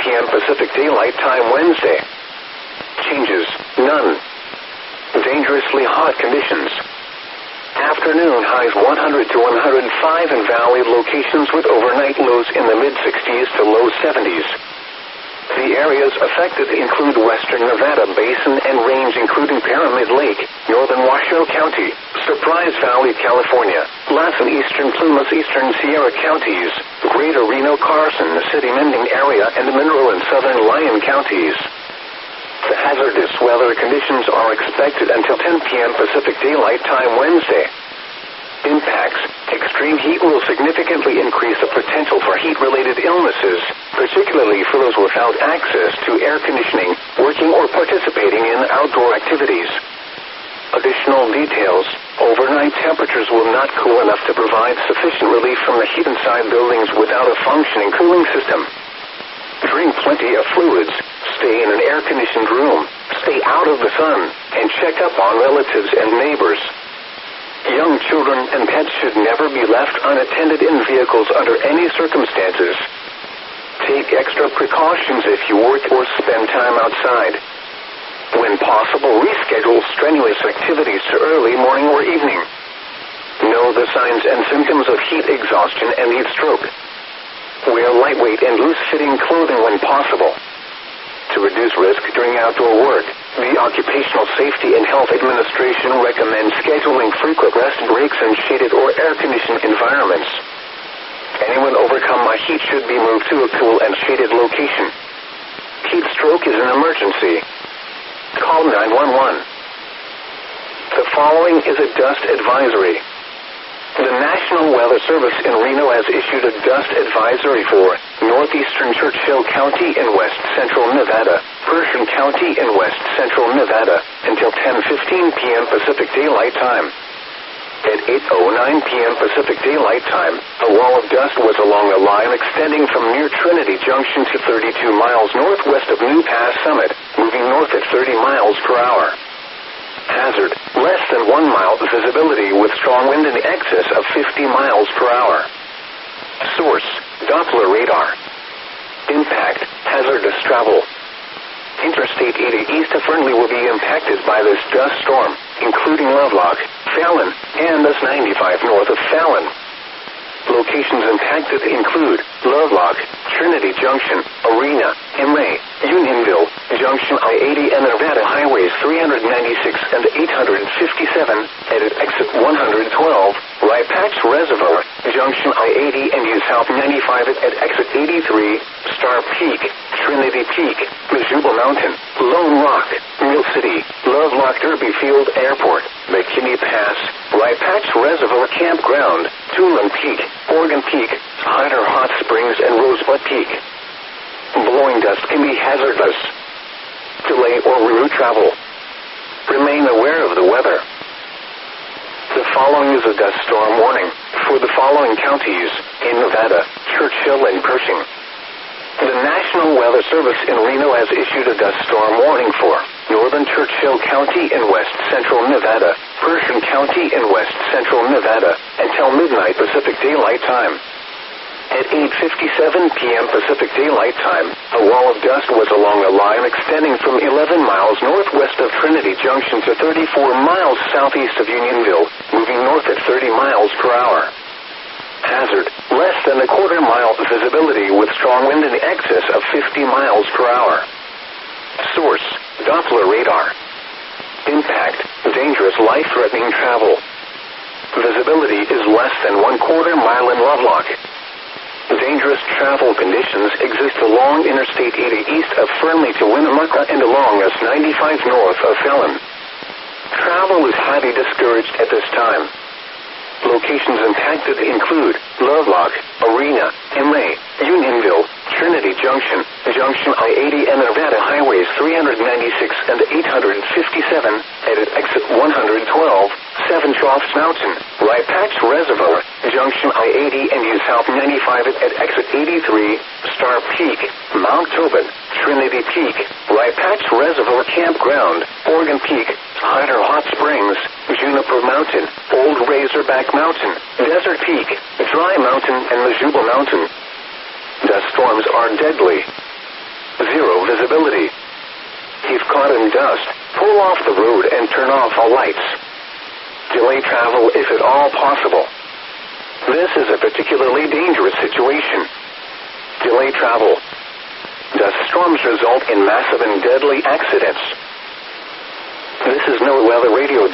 p.m. Pacific Daylight Time Wednesday. Changes, none. Dangerously hot conditions. Afternoon highs 100 to 105 in valley locations with overnight lows in the mid-60s to low 70s. The areas affected include western Nevada Basin and range including Pyramid Lake, northern Washoe County, Surprise Valley, California, Lassen, eastern Plumas, eastern Sierra counties, greater Reno, Carson, City Mending area, and Mineral and southern Lyon counties. The hazardous weather conditions are expected until 10 p.m. Pacific Daylight Time Wednesday. Impacts. Extreme heat will significantly increase the potential for heat-related illnesses, particularly for those without access to air conditioning, working or participating in outdoor activities. Additional details. Overnight temperatures will not cool enough to provide sufficient relief from the heat inside buildings without a functioning cooling system. Drink plenty of fluids. Stay in an air-conditioned room. Stay out of the sun, and check up on relatives and neighbors. Young children and pets should never be left unattended in vehicles under any circumstances. Take extra precautions if you work or spend time outside. When possible, reschedule strenuous activities to early morning or evening. Know the signs and symptoms of heat exhaustion and heat stroke. Wear lightweight and loose-fitting clothing when possible. To reduce risk during outdoor work, the Occupational Safety and Health Administration recommends scheduling frequent rest breaks in shaded or air-conditioned environments. Anyone overcome by heat should be moved to a cool and shaded location. Heat stroke is an emergency. Call 911. The following is a dust advisory. The National Weather Service in Reno has issued a dust advisory for northeastern Churchill County in west central Nevada, Pershing County in west central Nevada, until 10:15 p.m. Pacific Daylight Time. At 8:09 p.m. Pacific Daylight Time, a wall of dust was along a line extending from near Trinity Junction to 32 miles northwest of New Pass Summit, moving north at 30 miles per hour. Hazard, less than 1 mile visibility with strong wind in excess of 50 miles per hour. Source, Doppler radar. Impact, hazardous travel. Interstate 80 east of Fernley will be impacted by this dust storm, including Lovelock, Fallon, and S95 north of Fallon. Locations impacted include Lovelock, Trinity Junction, Arena, Emory, Unionville, Junction I-80 and Nevada Highways 396 and 857, and at exit 112, Rye Patch Reservoir, Junction I-80 and use South 95 at exit 83, Star Peak, Trinity Peak, Missoula Mountain, Lone Rock, Mill City, Lovelock Derby Field Airport, McKinney Pass, Rye Patch Reservoir Campground, Tulane Peak, Oregon Peak, Hyder Hot Springs, and Rosebud Peak. Blowing dust can be hazardous. Delay or reroute travel. Remain aware of the weather. The following is a dust storm warning for the following counties in Nevada, Churchill, and Pershing. The National Weather Service in Reno has issued a dust storm warning for northern Churchill County in west central Nevada, Pershing County in west central Nevada, until midnight Pacific Daylight Time. At 8:57 p.m. Pacific Daylight Time, a wall of dust was along a line extending from 11 miles northwest of Trinity Junction to 34 miles southeast of Unionville, moving north at 30 miles per hour. Hazard, less than a quarter mile visibility with strong wind in excess of 50 miles per hour. Source, Doppler radar. Impact, dangerous life-threatening travel. Visibility is less than 1/4 mile in Lovelock. Dangerous travel conditions exist along Interstate 80 east of Fernley to Winnemucca and along S95 north of Fallon. Travel is highly discouraged at this time. Locations impacted include Lovelock, Arena, Emory, Unionville, Trinity Junction, Junction I-80 and Nevada Highways 396 and 857, and at exit 112, Seven Troughs Mountain, Rye Patch Reservoir, Junction I-80 and use South 95 at exit 83, Star Peak, Mount Tobin, Trinity Peak, Rye Patch Reservoir Campground, Oregon Peak, Hyder Hot Springs, Juniper Mountain, Old Razorback Mountain, Desert Peak, Dry Mountain, and Missoula Mountain. Dust storms are deadly. dust, pull off the road and turn off all lights. Delay travel if at all possible. This is a particularly dangerous situation. Delay travel. Dust storms result in massive and deadly accidents. This is NOAA Weather Radio